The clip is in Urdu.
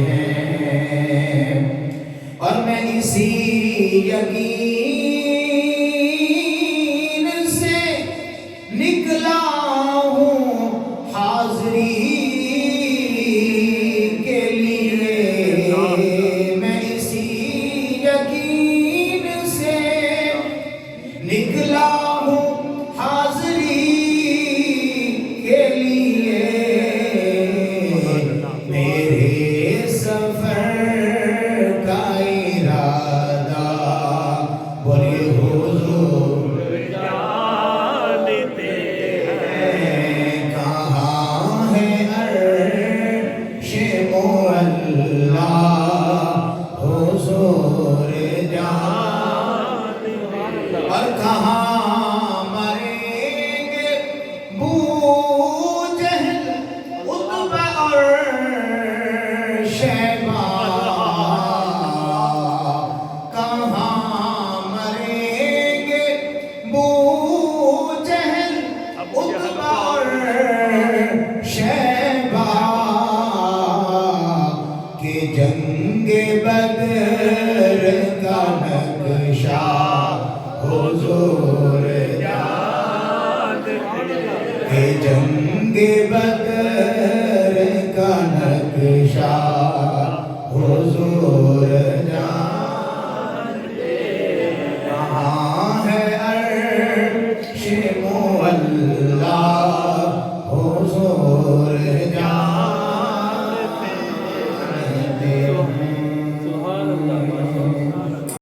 ہیں اور میں اسی یقین سے نکلا ہوں حاضری کے لیے، میں اسی یقین سے نکلا ہوں حاضری کے لیے، میرے سفر کا ارادہ بڑے حضور جانتے ہیں، کہاں ہے عرش معلا حضور جانتے ہیں، اور کہاں مریں گے بو جہل عتبہ اور شیبہ، کہاں مریں گے بو جہل عتبہ اور شیبہ، کہ جنگ بدر کا نقشہ حضور جانتے ہیں، کہ جنگ بدر کا نقشہ